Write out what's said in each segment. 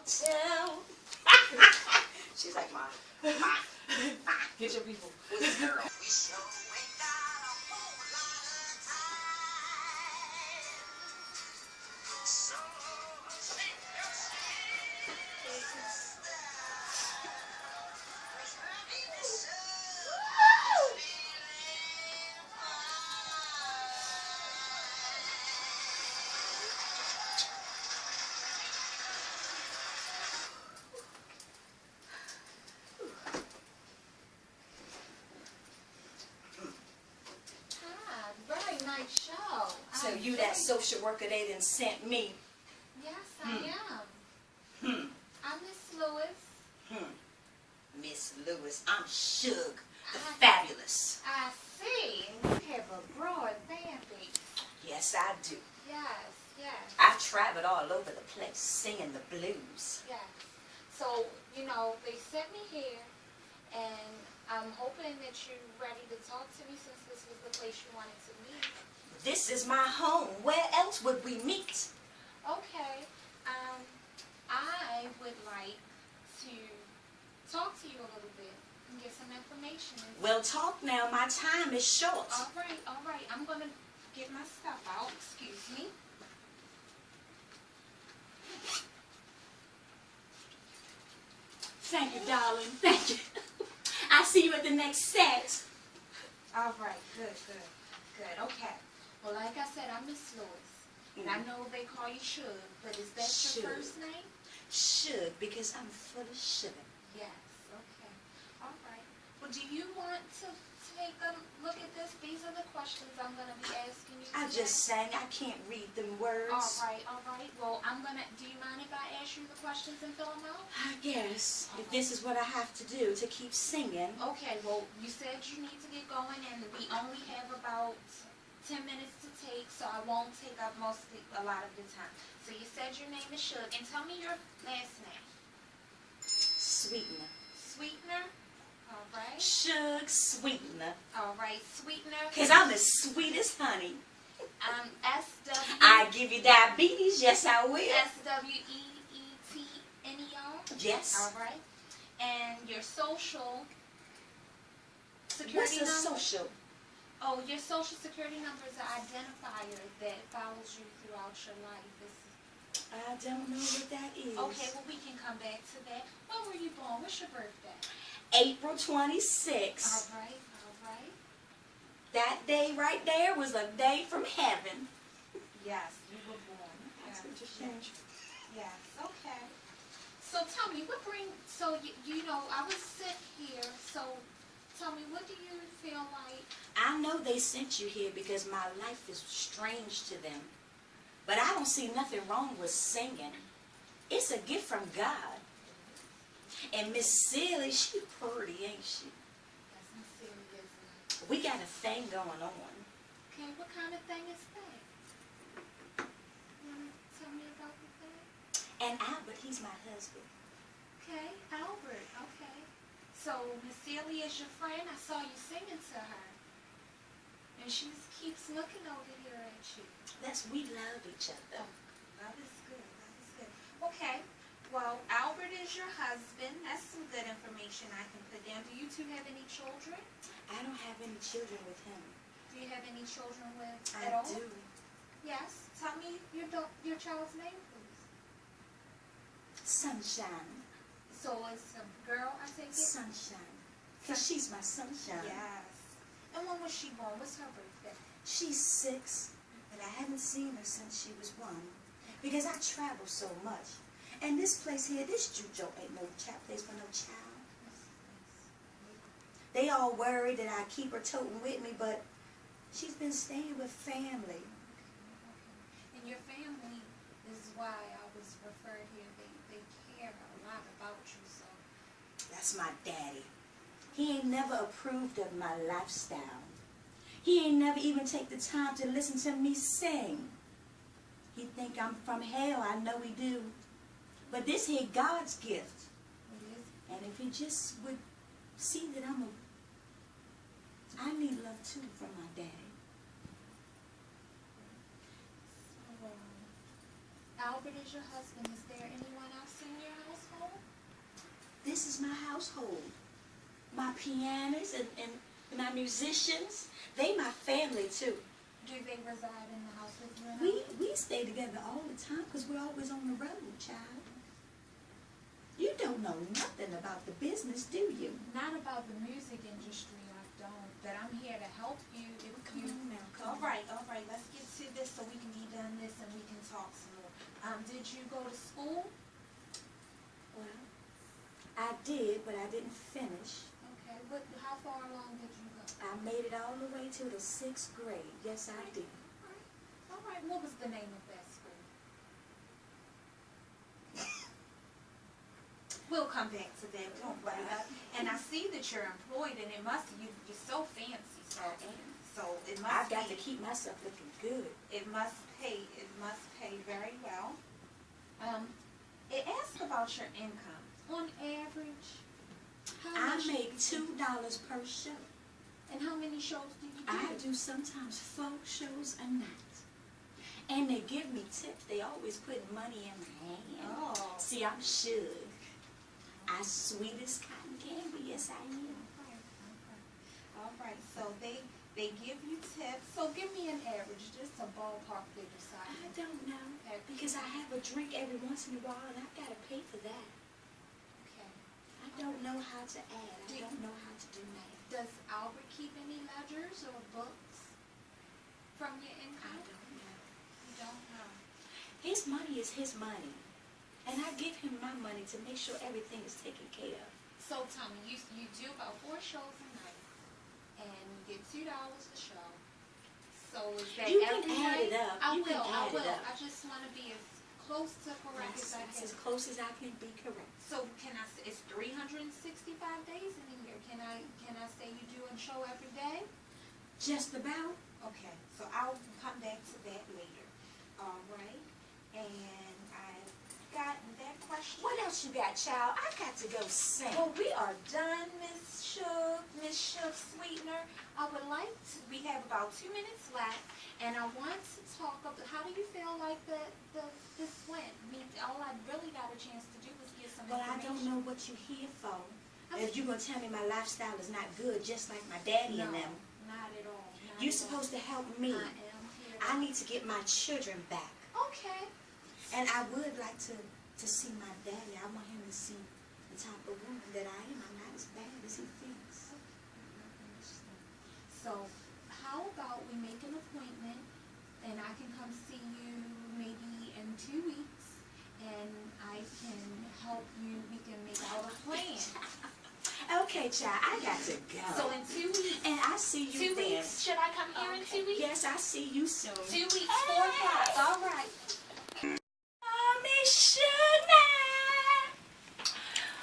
hotel. She's like, Ma. Get your people. Who's this girl? Nice show. So you that social worker they done sent me. Yes, I am. I'm Miss Lewis. Miss Lewis, I'm Shug, the fabulous. I see. You have a broad fan base. Yes, I do. Yes, yes. I've traveled all over the place singing the blues. Yes. So, you know, they sent me here, and I'm hoping that you're ready to talk to me since this was the place you wanted to meet. This is my home. Where else would we meet? Okay. I would like to talk to you a little bit and get some information. Well, talk now. My time is short. All right, all right. I'm going to get my stuff out. Excuse me. Thank you, darling. Thank you. I'll see you at the next set. All right. Good, good, good. Okay. Well, like I said, I'm Miss Lewis. And I know they call you Shug, but is that your first name? Shug, because I'm full of sugar. Yes. Okay. All right. Well, do you want to take a look at this? These are the questions I'm going to be asking you today. I just sang. I can't read them words. All right, all right. Well, do you mind if I ask you the questions and fill them out? I guess. If this is what I have to do to keep singing. Okay, well, you said you need to get going, and we only have about 10 minutes to take, so I won't take up a lot of the time. So you said your name is Shug, and tell me your last name. Sweetener. Sweetener? All right. Shug Sweetener. All right, Sweetener. Because I'm the sweetest honey. S-W... I give you diabetes, yes I will. S-W-E-E-T-N-E-R? Yes. All right. And your social security number? What's a social? Oh, your social security number is an identifier that follows you throughout your life. I don't know what that is. Okay, well, we can come back to that. When were you born? What's your birthday? April 26th. All right, all right. That day right there was a day from heaven. Yes, you were born. That's Yes, interesting. yes, okay. So tell me, so you know, I was sent here, so tell me, what do you feel like? I know they sent you here because my life is strange to them. But I don't see nothing wrong with singing. It's a gift from God. And Miss Silly, she pretty, ain't she? That's Miss Silly, isn't it? We got a thing going on. Okay, what kind of thing is that? You want to tell me about the thing? And Albert, he's my husband. Okay, Albert, okay. So, Miss Silly is your friend? I saw you singing to her. And she just keeps looking over here at you. We love each other. Oh, that is good, that is good. Okay, well, Albert is your husband. That's some good information I can put down. Do you two have any children? I don't have any children with him. Do you have any children with I at all? do. Yes. Tell me your child's name, please. Sunshine. So it's a girl, I take it? Sunshine. Because she's my sunshine. Yes. And when was she born? What's her birthday? She's 6, but I haven't seen her since she was 1. Because I travel so much. And this place here, this jujo ain't no place for no child. They all worried that I keep her toting with me, but she's been staying with family. And your family is why I was referred here. They care a lot about you, so. That's my daddy. He ain't never approved of my lifestyle. He ain't never even take the time to listen to me sing. He think I'm from hell, I know he do. But this here God's gift. It is. And if he just would see that I need love too from my daddy. So, Albert is your husband. Is there anyone else in your household. My pianists and my musicians, they my family too. Do they reside in the house with you? We stay together all the time because we're always on the road, child. You don't know nothing about the business, do you? Not about the music industry, I don't. But I'm here to help you if Come you... on now, All right. Let's get to this so we can be done this and we can talk some more. Did you go to school? Well, I did, but I didn't finish. Okay. How far along did you go? I made it all the way to the 6th grade. Yes, I did. All right. What was the name of that school? We'll come back to that. Don't worry about it. And I see that you're employed, and you're so fancy. So it must. I've got to keep myself looking good. It must pay. It must pay very well. It asks about your income. On average, I make $2 per show. And how many shows do you do? I do sometimes 4 shows a night. And they give me tips. They always put money in my hand. Oh. See, I'm Shug. I sweet as cotton candy. Yes, I am. All right. So they give you tips. So give me an average, just a ballpark figure size. I don't know. Because I have a drink every once in a while, and I've got to pay for that. Okay. I don't know how to add. I don't know how to do math. Does Albert keep any ledgers or books from your I income? don't know. You don't know. His money is his money. And I give him my money to make sure everything is taken care of. So tell me, you do about 4 shows a night, and you get $2 a show. So is that You can every add night? it up. I You can will. add it up. I just want to be as close to correct as I That's can. as close as I can be correct. So can I say it's 365 days in a year? Can I say you do a show every day? Just about. Okay, so I'll come back to that later. All right, and I've gotten that question. What else you got, child? I got to go sing. Well, we are done, Miss Shug Sweetener. I would like to, we have about 2 minutes left, and I want to talk about, how do you feel like this went? All I really got a chance to do was get some Well, I information. don't know what you're here for. If you're going to tell me my lifestyle is not good, just like my daddy and them. Not at all. You're supposed to help me. I am here. I need to get my children back. Okay. And I would like to see my daddy. I want him to see the type of woman that I am. I'm not as bad as he thinks. So, how about we make an appointment, and I can come see you maybe in 2 weeks, and I can help you. We can make out a plan. Okay, child, I got to go. So in 2 weeks. And I see you 2 then. weeks. Should I come here in 2 weeks? Yes, I see you soon. 2 weeks, 4 o'clock. All right. Oh, Miss Sugar.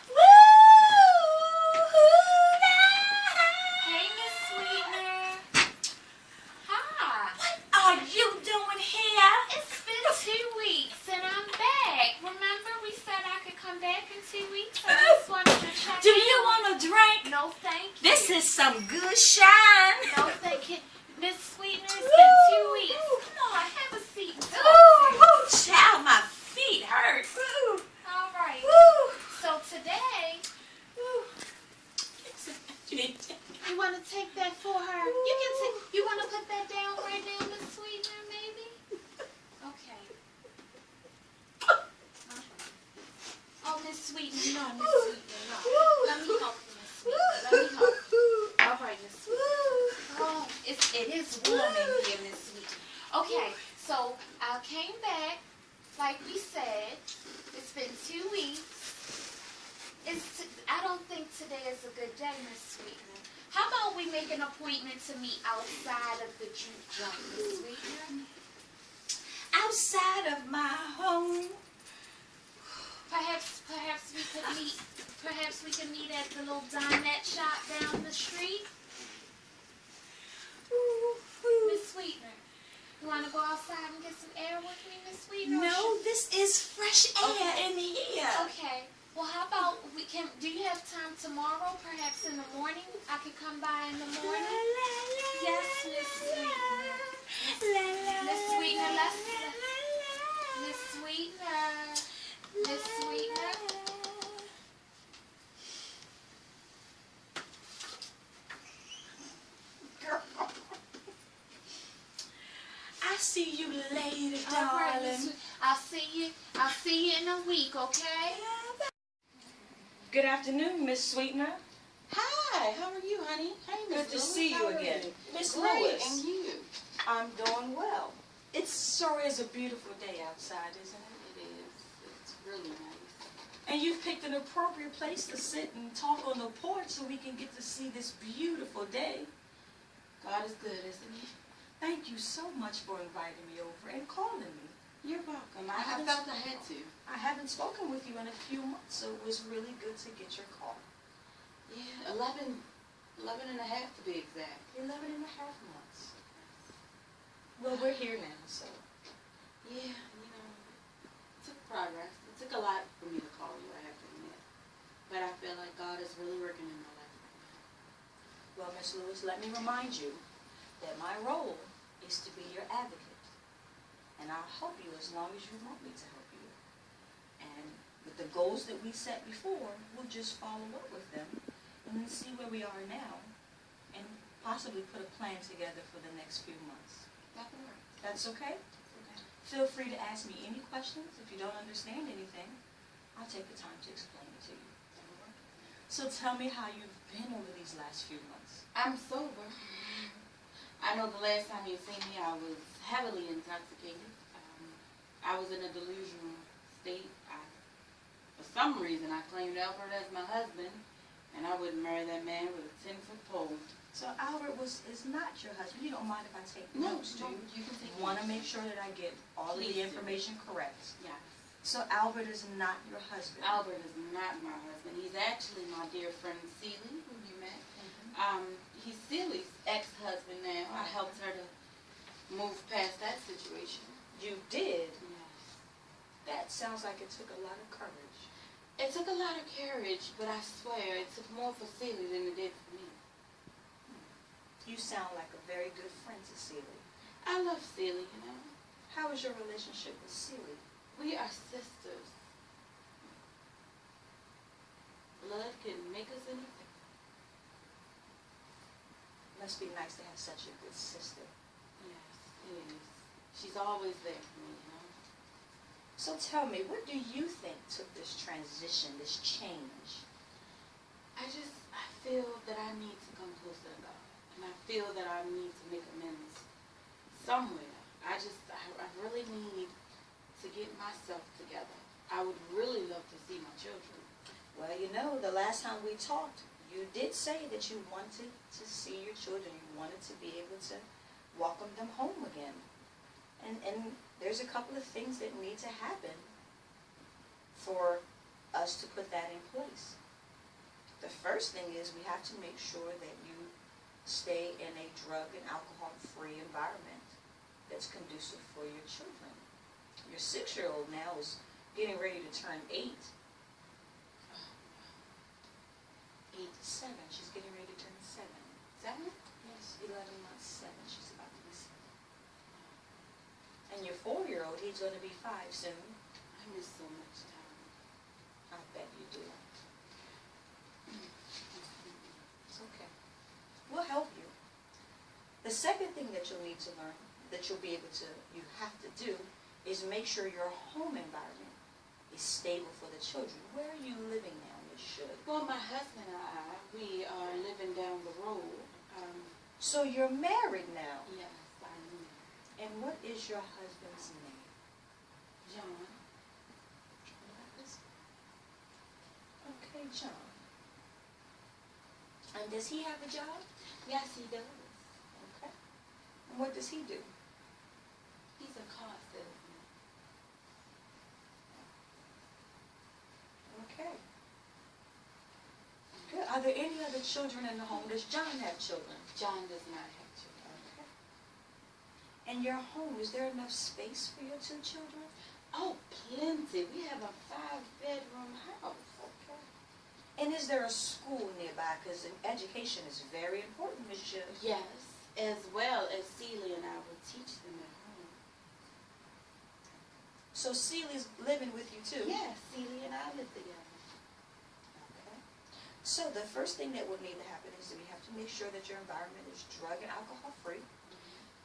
Woo! Hey, Miss Sweetener. Hi. What are you doing here? It's been 2 weeks, and I'm back. Remember we said I could come back in 2 weeks? I just wanted to check Do in. you want a drink? No, thank you. This is some good shine. No, thank you. Miss Sweetener, it's been 2 weeks. Come on, have a seat and talk to me. Ooh, child, my feet hurt. Ooh, All right. ooh. So today, you want to take that for her? You can take. You want to put that down right now, Miss Sweetener, maybe? Okay. Oh, Miss Sweetener, no, Miss Sweetener, no. Let me help you, Miss Sweetener. Let me help you. All right, Miss Sweetener. Oh, it is warm in here, Miss Sweetener. Okay, so I came back, like we said. It's been 2 weeks. I don't think today is a good day, Miss Sweetener. How about we make an appointment to meet outside of the juke joint, Miss Sweetener? Outside of my home. Perhaps we could meet. Perhaps we could meet at the little dinette shop down the street. Miss Sweetener, you want to go outside and get some air with me, Miss Sweetener? No, this is fresh air in here. Okay. Well, how about we can? Do you have time tomorrow? Perhaps in the morning. I could come by in the morning. Yes, Miss Sweetener. Miss Sweetener, Miss Sweetener. Miss Sweetener. you in a week, okay? Good afternoon, Miss Sweetener. Hi, how are you, honey? Hey, Miss Good to Lewis, see you how are again. you? Miss Great, Lewis. and you? I'm doing well. It sure is a beautiful day outside, isn't it? It is. It's really nice. And you've picked an appropriate place to sit and talk on the porch so we can get to see this beautiful day. God is good, isn't he? Thank you so much for inviting me over and calling me. You're welcome. I haven't- felt I had to. I haven't spoken with you in a few months, so it was really good to get your call. Yeah, 11 and a half to be exact. 11 and a half months. Well, we're here now, so. Yeah, it took progress. It took a lot for me to call you, I have to admit. But I feel like God is really working in my life right now. Well, Miss Lewis, let me remind you that my role is to be your advocate. And I'll help you as long as you want me to help you. And with the goals that we set before, we'll just follow up with them and then see where we are now and possibly put a plan together for the next few months. That can work. That's okay? Okay. Feel free to ask me any questions. If you don't understand anything, I'll take the time to explain it to you. That'll work. So tell me how you've been over these last few months. I'm sober. I know the last time you seen me, I was heavily intoxicated. I was in a delusional state. For some reason, I claimed Albert as my husband, and I wouldn't marry that man with a 10-foot pole. So Albert is not your husband. You don't mind if I take No, notes, do you? you can take Want to notes. make sure that I get all of Please the do. information correct. Yes. So Albert is not your husband. Albert is not my husband. He's actually my dear friend Celie, who you met. He's Celie's ex-husband now. I helped her to move past that situation. You did? Yes. That sounds like it took a lot of courage. It took a lot of courage, but I swear it took more for Celie than it did for me. You sound like a very good friend to Celie. I love Celie, How is your relationship with Celie? We are sisters. Blood can make us anything. Must be nice to have such a good sister. Yes, it is. She's always there for me, So tell me, what do you think took this transition, this change? I feel that I need to come closer to God. And I feel that I need to make amends somewhere. I really need to get myself together. I would really love to see my children. Well, the last time we talked, you did say that you wanted to see your children. You wanted to be able to welcome them home again. And there's a couple of things that need to happen for us to put that in place. The first thing is we have to make sure that you stay in a drug and alcohol-free environment that's conducive for your children. Your 6-year-old now is getting ready to turn 8. 7. She's getting ready to turn 7. 7? Yes, 11 months, 7. She's about to be 7. And your 4-year-old, he's going to be 5 soon. I miss so much time. I bet you do. It's okay. We'll help you. The second thing that you'll need to learn, that you'll be able to, you have to do, is make sure your home environment is stable for the children. Where are you living now, Miss Shug? Well, my husband and I, we are living down the road. So you're married now. Yes, I am. And what is your husband's name? John. Okay, John. And does he have a job? Yes, he does. Okay. And what does he do? He's a car salesman. Okay. Good. Are there any other children in the home? Does John have children? John does not have children. Okay. And your home, is there enough space for your 2 children? Oh, plenty. We have a 5-bedroom house. Okay. And is there a school nearby? Because education is very important, Ms. Shug. Yes, as well as Celie and I will teach them at home. So Celie's living with you too? Yes, Celie and I live together. Okay. So the first thing that will need to happen is that we have to make sure that your environment is drug and alcohol free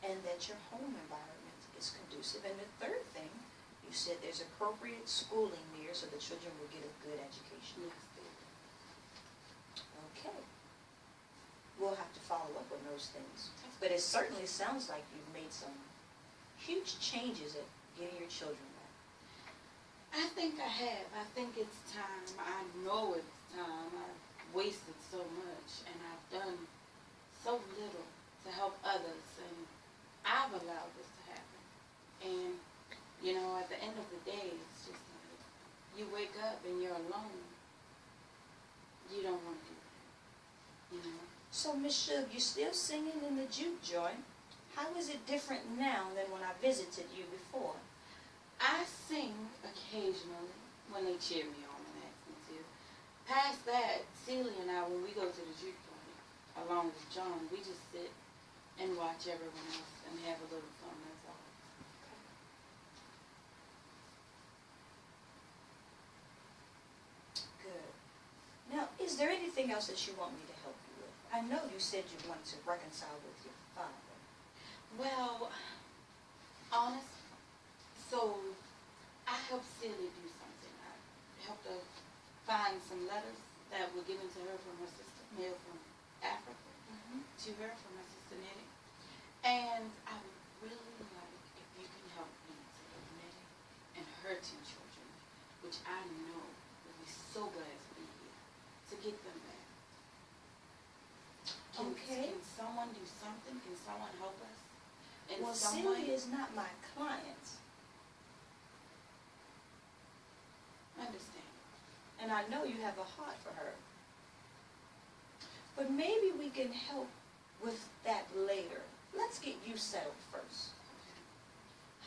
and that your home environment is conducive. And the third thing You said there's appropriate schooling there so the children will get a good education. Yes, Okay. We'll have to follow up on those things. But it certainly sounds like you've made some huge changes at getting your children back. I think I have. I think it's time. I know it's time. I've wasted so much, and I've done so little to help others, and I've allowed this to happen. And, you know, at the end of the day, it's just like, you wake up and you're alone. You don't want to do that, you know? So, Miss Shug, you're still singing in the juke joint. How is it different now than when I visited you before? I sing occasionally when they cheer me on and ask me to. Past that, Celia and I, when we go to the juke joint, along with John, we just sit and watch everyone else and have a little fun, that's all. Good. Now, is there anything else that you want me to help you with? I know you said you wanted to reconcile with your father. Well, honest, so I helped Celia do something. I helped her find some letters that were given to her from her sister, mailed from Africa to her from her sister Nettie. And I would really like if you can help me to help Nettie and her 2 children, which I know would be so glad to be here, to get them back. Okay. Can someone do something? Can someone help us? And Well, someone, Celia is not my client. understand. And I know you have a heart for her. But maybe we can help with that later. Let's get you settled first.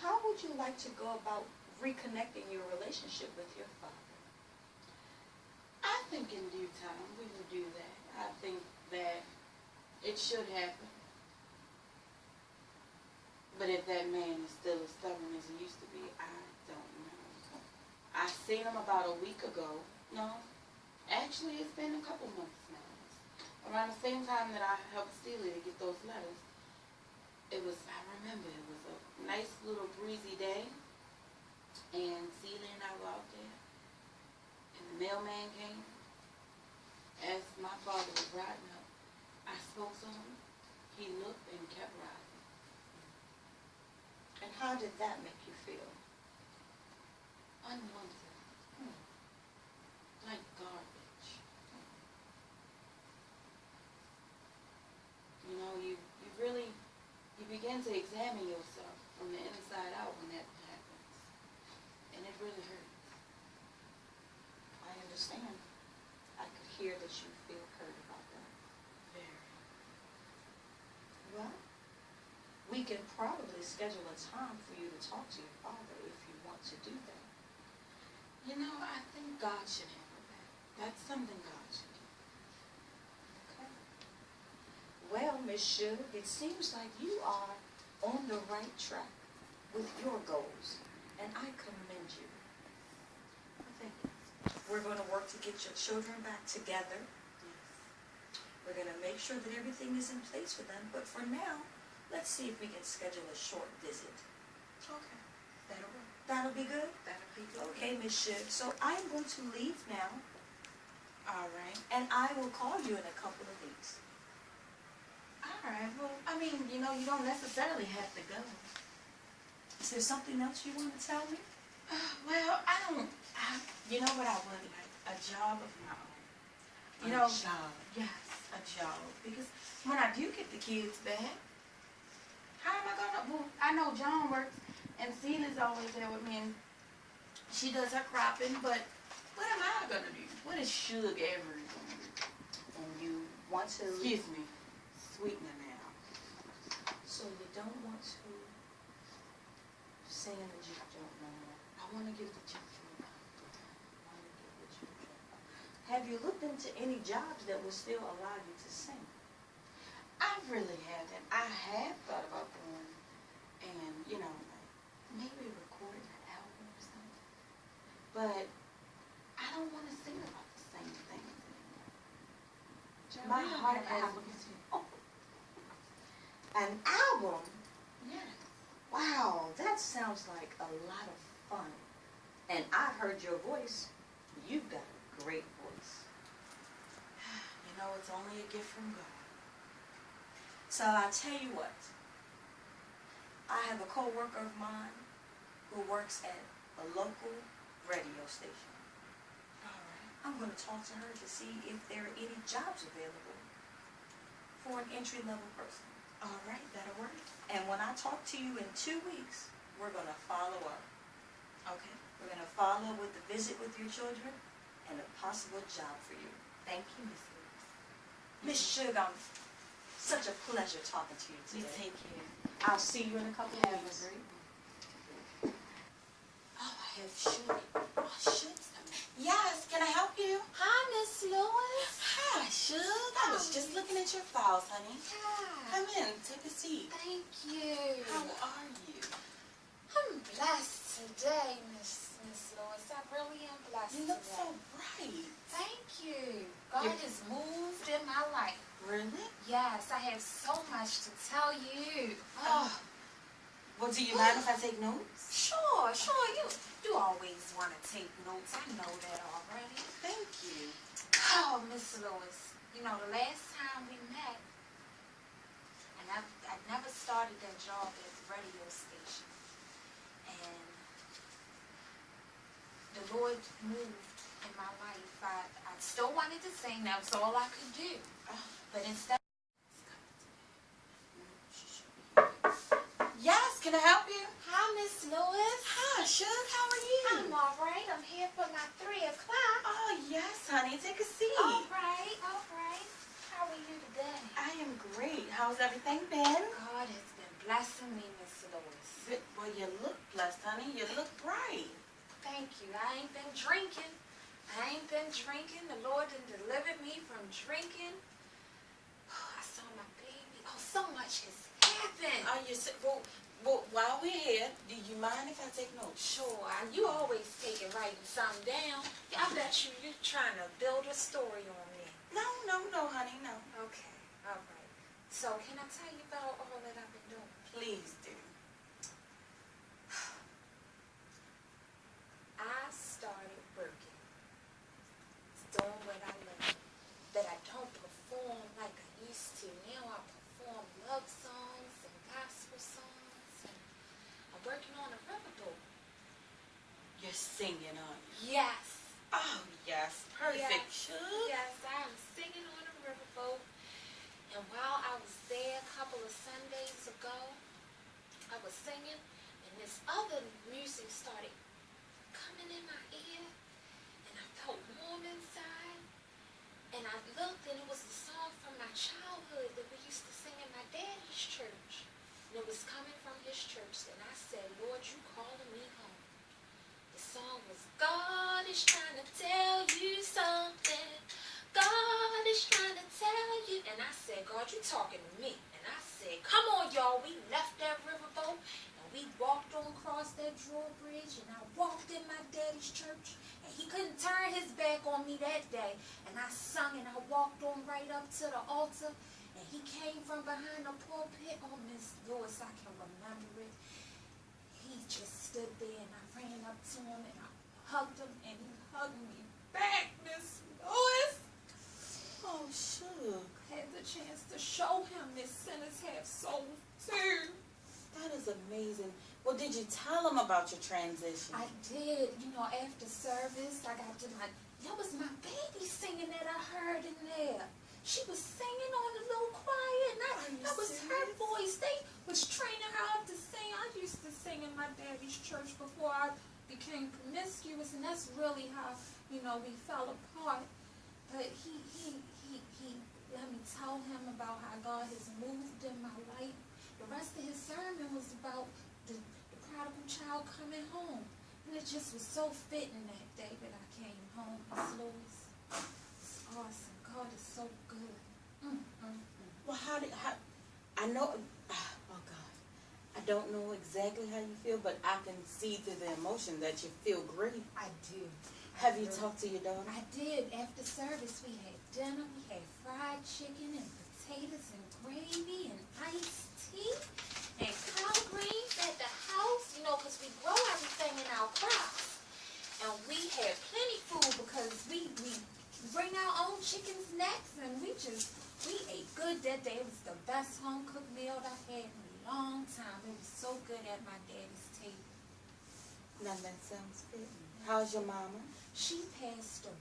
How would you like to go about reconnecting your relationship with your father? I think in due time we will do that. I think that it should happen. But if that man is still as stubborn as he used to be, I don't know. I seen him about a week ago. No, actually it's been a couple months now. Around the same time that I helped Celia to get those letters, I remember it was a nice little breezy day, and Celia and I were out there, and the mailman came. As my father was riding up, I spoke to him. He looked and kept riding. And how did that make you feel? Unwanted. Like garbage. You know, you begin to examine yourself from the inside out when that happens. And it really hurts. I understand. I could hear that you feel hurt about that. Very. Well, we can probably schedule a time for you to talk to your father if you want to do that. You know, I think God should handle that. That's something God should do. Okay. Well, Miss Shug, it seems like you are on the right track with your goals, and I commend you. Well, thank you. We're going to work to get your children back together. Yes. We're going to make sure that everything is in place for them, but for now, let's see if we can schedule a short visit. Okay. That'll work. That'll be good? That'll be good. Okay, Miss Shug. So I'm going to leave now, All right. and I will call you in a couple of weeks. All right. Well, I mean, you know, you don't necessarily have to go. Is there something else you want to tell me? Well, you know what I would like? A job of my own. You A know, job. Yes, a job. Because when I do get the kids back, how am I gonna? Well, I know John works, and Celia's always there with me, and she does her cropping. But what am I gonna do? What is Shug Avery gonna do? And you want to... Excuse me, sweetener now. So you don't want to sing in the juke joint no more? I want to give the children. Have you looked into any jobs that will still allow you to sing? I really haven't. I have thought about going and, you know, like maybe recording an album or something. But I don't want to sing about the same things anymore. My heart has An album? Yes. Wow, that sounds like a lot of Barney. And I heard your voice. You've got a great voice. You know, it's only a gift from God. So I'll tell you what. I have a co-worker of mine who works at a local radio station. All right. I'm going to talk to her to see if there are any jobs available for an entry-level person. All right, that'll work. And when I talk to you in 2 weeks, we're going to follow up. Okay. We're going to follow up with the visit with your children and a possible job for you. Thank you, Miss Lewis. Miss Shug, such a pleasure talking to you You today. take care. I'll see you in a couple of weeks. Oh, I have Shug. Oh, Shug's coming. Yes, can I help you? Hi, Miss Lewis. Hi, Shug. I was just looking at your files, honey. Hi. Come in, take a seat. Thank you. How are you? I'm blessed today, Miss Lewis. I really am blessed You look today. so bright. Thank you. God You're- has moved in my life. Really? Yes, I have so much to tell you. Oh. Well, do you mind if I take notes? Sure. You always want to take notes. I know that already. Thank you. Oh, Miss Lewis, you know, the last time we met, and I never started that job at the radio station. And the Lord moved in my life. I still wanted to sing. That was all I could do. But instead, Yes, can I help you? hi, Miss Lewis. Hi, Shug. How are you? I'm all right. I'm here for my 3 o'clock. Oh, yes, honey. Take a seat. All right. How are you today? I am great. How's everything been? God has been blessing me, Miss Lewis. Well, you look blessed, honey. You look bright. Thank you. I ain't been drinking. The Lord done delivered me from drinking. I saw my baby. Oh, so much has happened. Are you sick? Well, while we're here, do you mind if I take notes? Sure. You always take it writing something down. I bet you're trying to build a story on me. No, honey, no. Okay. All right. So, can I tell you about all that I've been doing? Please do. I started working, doing what I love, that I don't perform like I used to. Now I perform love songs and gospel songs, and I'm working on a riverboat. You're singing, aren't you? Yes. Oh, yes. Perfect, Yes. Shug. Yes, I am singing on a riverboat. And while I was there a couple of Sundays ago, I was singing, and this other music started coming in my ear, and I felt warm inside. And I looked, and it was the song from my childhood that we used to sing in my daddy's church. And it was coming from his church. And I said, Lord, you calling me home. The song was, God is trying to tell you something. God is trying to tell you. And I said, God, you talking to me. And I said, come on, y'all. We left that riverboat. We walked on across that drawbridge, and I walked in my daddy's church, and he couldn't turn his back on me that day. And I sung, and I walked on right up to the altar, and he came from behind the pulpit. Oh, Miss Lewis, I can remember it. He just stood there, and I ran up to him, and I hugged him, and he hugged me back, Miss Lewis. Oh, Shug. Had the chance to show him that sinners have souls too. That is amazing. Well, did you tell him about your transition? I did. You know, after service, I got to that was my baby singing that I heard in there. She was singing on a little choir, and that was her voice. They was training her up to sing. I used to sing in my daddy's church before I became promiscuous, and that's really how, we fell apart. But he let me tell him about how God has moved in my life. The rest of his sermon was about the prodigal child coming home. And it just was so fitting that day that I came home, Miss Lewis. It's awesome. God is so good. Well, I know, oh God, I don't know exactly how you feel, but I can see through the emotion that you feel great. I do. Have you talked to your daughter? I did. After service, we had dinner. We had fried chicken and potatoes and gravy and iced tea. and collard greens at the house, you know, because we grow everything in our crops. And we had plenty food because we bring our own chicken's necks, and we ate good that day. It was the best home cooked meal I had in a long time. It was so good at my daddy's table. Now that sounds good. How's your mama? She passed on.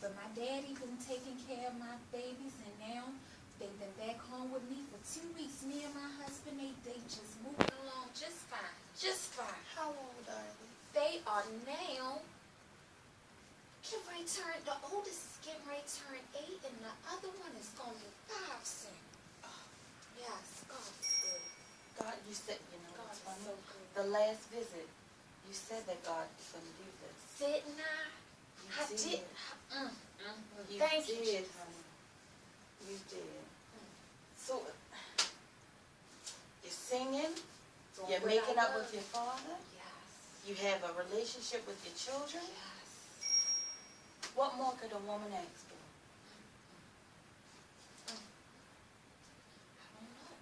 But my daddy been taking care of my babies, and now they've been back home with me for 2 weeks. Me and my husband, they just moving along just fine. Just fine. How old are they? They are now the oldest is getting ready to turn 8, and the other one is going to be 5 soon. Oh, yes, God is good. God, you said, you know, God it's is funny. so good. The last visit, you said that God was going to do this. Didn't I? I did. You Thank you, did, Jesus. honey. You did. So, you're singing. Doing You're what making I up love. with your father. Yes. You have a relationship with your children. Yes. What more could a woman ask for? I don't know.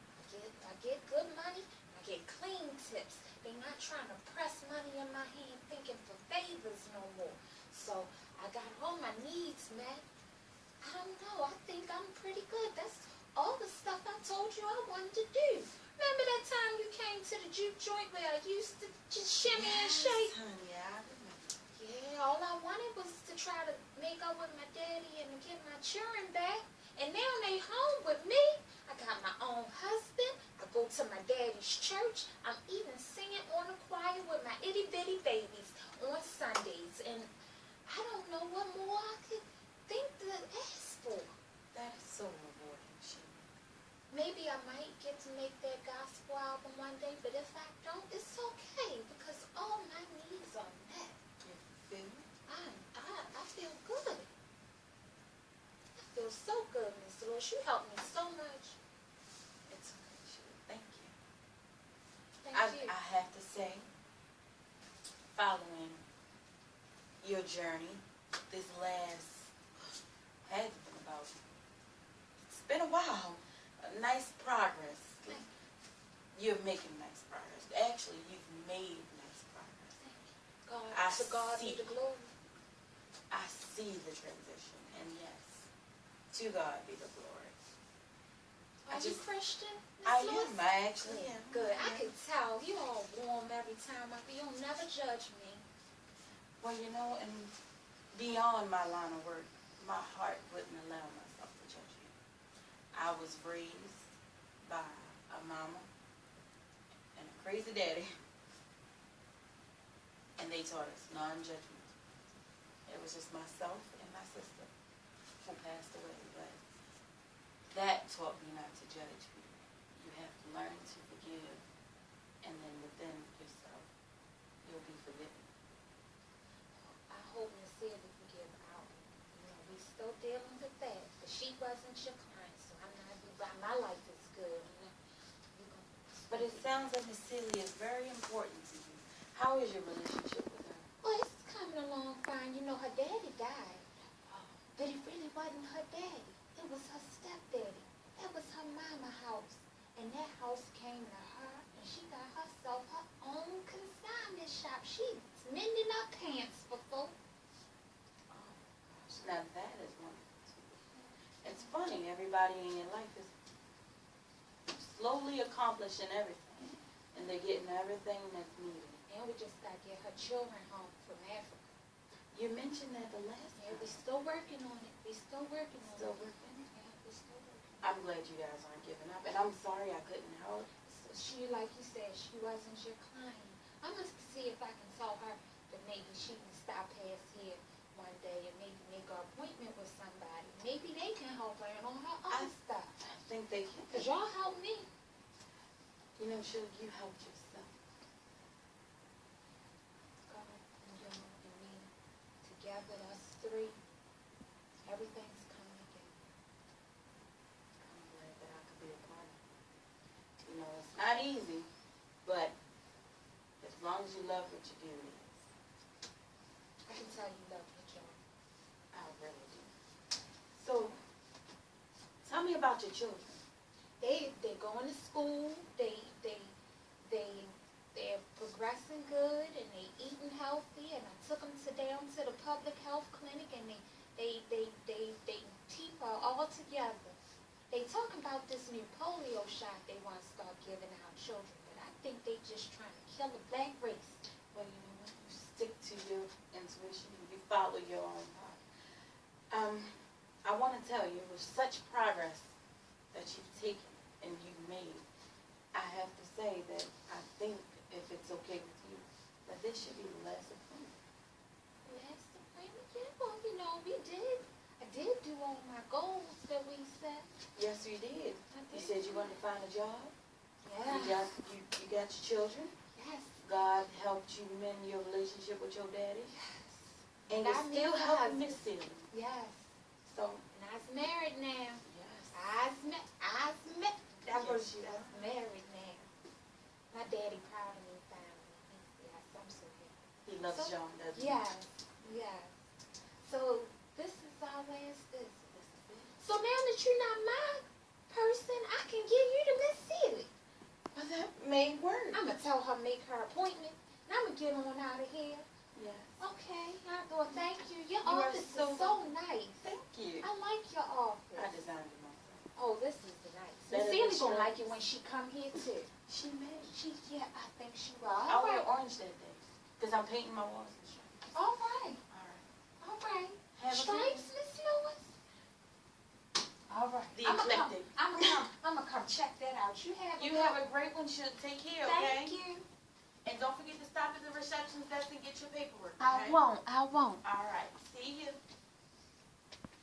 I get good money. I get clean tips. They're not trying to press money in my hand thinking for favors no more. So I got all my needs met. I don't know. I think I'm pretty good. That's all the stuff I told you I wanted to do. Remember that time you came to the juke joint where I used to just shimmy and shake? Honey, I remember. Yeah, all I wanted was to try to make up with my daddy and to get my children back. And now they home with me. I got my own husband. I go to my daddy's church. I'm even singing on the choir with my itty bitty babies on Sundays. And I don't know what more I could think to ask for. That is so rewarding, Sheila. Maybe I might get to make that gospel album one day, but if I don't, it's okay because all my needs are met. You feel it? I feel good. I feel so good, Miss Lewis. You helped me so much. It's okay, Sheila. Thank you. Thank you. I have to say, following your journey, this last has been about, it's been a while, nice progress. Thank You're making nice progress. Actually, you've made nice progress. God, I to God be see. the glory. I see the transition, and yes, to God be the glory. Are you Christian, Miss I Lewis? am. I actually am. Good. I am. can tell. You all warm every time. You'll never judge me. Well, you know, and beyond my line of work, my heart wouldn't allow myself to judge you. I was raised by a mama and a crazy daddy, and they taught us non-judgment. It was just myself and my sister who passed away, but that taught me not to judge people. You have to learn to forgive, and then within yourself, you'll be forgiven. I hope Miss Sylvia can give out. You know, we still dealing with that. But she wasn't your client, so I'm not. My life is good. You know, But it sounds like Miss Celia is very important to you. How is your relationship with her? well, it's coming along fine. You know, her daddy died, but it really wasn't her daddy. It was her stepdaddy. That was her mama house, and that house came to her, and she got herself her own consignment shop. She's mending up pants for folk. Oh, gosh, now that is wonderful too. It's funny, everybody in your life is slowly accomplishing everything, and they're getting everything that's needed. And we just got to get her children home from Africa. You mentioned that the last Yeah, time. we still working on it. We still working on Still it. working? Yeah, we still working. I'm glad you guys aren't giving up, and I'm sorry I couldn't help. So she, like you said, she wasn't your client. I must see if I can tell her that maybe she can stop past here one day and maybe make an appointment with somebody. Maybe they can help her on her other stuff. I think they can. Cause y'all help me. You know, Shug, you helped yourself. God and you and me together, us three, everything's coming together. I'm glad that I could be a part of it. You know, it's not easy, but as long as you love what you do, it is. I can tell you love your job. I really do. So, tell me about your children. They're going to school. They're progressing good, and they eating healthy. And I took them down to the public health clinic, and they teeth are all together. They talking about this new polio shot they want to start giving our children, but I think they just trying to kill the black race. Well, you know what? You stick to your intuition. You follow your own heart. I want to tell you, with such progress that you've taken and you've made, I have to say that I think, if it's okay with you, that this should be the last appointment. Last appointment, yeah. Well, you know, I did do all my goals that we set. Yes, you did. You said you wanted to find a job. Yeah. You got your children. Yes. God helped you mend your relationship with your daddy. And I you're still met my helping husband. Miss Celia. Yes. So, And I was married now. yes. I was Yes, you are. married now. My daddy proud of me finally. Yes, I'm so happy. He loves So- John, doesn't he? Yes, yes. So this is our last visit. So now that you're not my person, I can give you to Miss Celia. Well, that may work. I'm gonna tell her make her appointment, and I'm gonna get on out of here. Yes. Okay, well, thank you. Your You are office so- is so nice. Thank you. I like your office. I designed it myself. Oh, this is nice. Better Miss than Celia gonna Shug. like it when she come here too. She may. Yeah, I think she will. I'll All wear right, orange that day. Because I'm painting my walls and stripes. all right, All right. all right. Have a good Stripes, Miss Lewis. All right. The I'm eclectic. gonna come check that out. You have You have a great one. She'll take care, okay? Thank you. And don't forget to stop at the reception desk and get your paperwork, okay? I won't. All right.